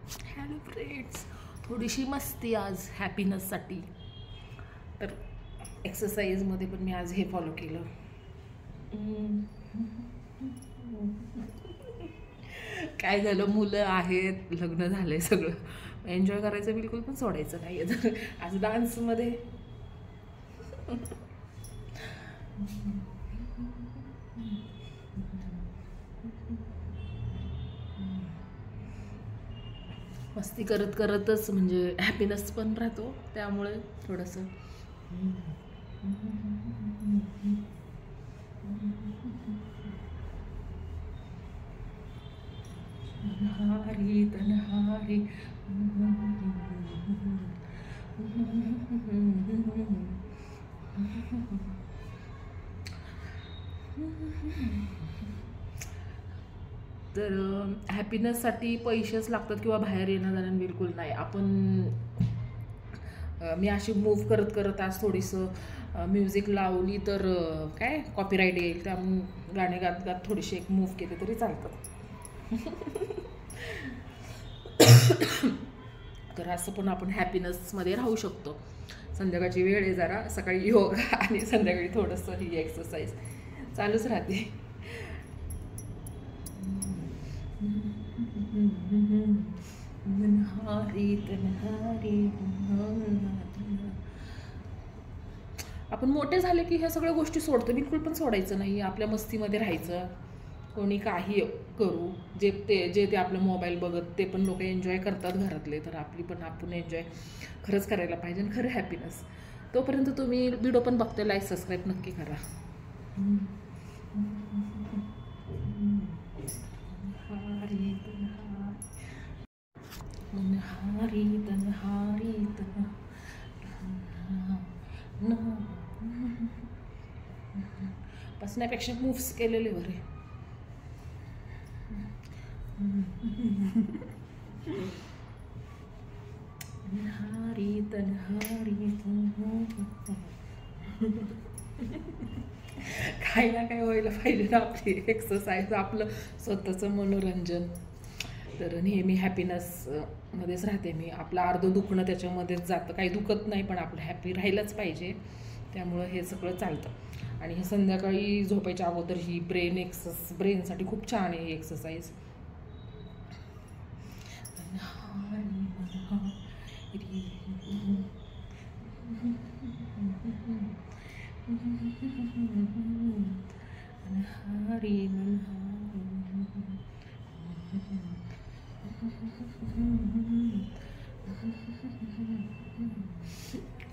Hello friends, थोडीशी मस्ती आज हॅपीनेससाठी. तर एक्सरसाइजमध्ये पण मी आज हे फॉलो केलं. काय झालं, मुलं आहेत, लग्न झालंय, सगळं एन्जॉय करायचं बिलकुल पण सोडायचं नाही आहे. आज डान्समध्ये मस्ती करत करतच म्हणजे हॅपीनेस पण राहतो, त्यामुळे थोडंसं तन्हारी तन्हारी तर हॅपीनेससाठी पैसेच लागतात किंवा बाहेर येणं जाणं बिलकुल नाही. आपण मी अशी मूव्ह करत करत आज थोडीसं म्युझिक लावली तर काय कॉपीराईट येईल, त्या गाणे गात गात थोडीशी एक मूव्ह केली तरी चालतं. तर असं पण आपण हॅपीनेसमध्ये राहू शकतो. संध्याकाळची वेळ आहे, जरा सकाळी योगा आणि संध्याकाळी थोडंसं ही एक्सरसाइज चालूच राहते. तन्हारी तन्हारी. आपण मोठे झाले की ह्या सगळ्या गोष्टी सोडतो, बिलकुल पण सोडायचं नाही. आपल्या मस्तीमध्ये राहायचं. कोणी काही करू, जे ते आपलं मोबाईल बघत ते पण लोक एन्जॉय करतात घरातले, तर आपण एन्जॉय खरंच करायला पाहिजे. आणि खरं हॅपीनेस. तोपर्यंत तुम्ही व्हिडिओ पण बघते, लाईक सबस्क्राईब नक्की करा. तन्हारी तन्हारी बसण्यापेक्षा मूव्स केलेले बरे. तन्हारी तन्हारी काही ना काही व्हायला पाहिजे ना आपली एक्सरसाइज, आपलं स्वतःचं मनोरंजन. तर नेहमी हॅपीनेसमध्येच राहते मी. आपलं अर्धं दुखणं त्याच्यामध्येच जातं. काही दुखत नाही, पण आपलं हॅपी राहिलंच पाहिजे. त्यामुळं हे सगळं चालतं. आणि हे संध्याकाळी झोपायच्या अगोदर ही ब्रेनसाठी खूप छान आहे ही exercise.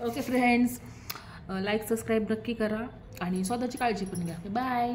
Okay friends, like subscribe नक्की करा आणि स्वतःची काळजी पण घ्या. बाय.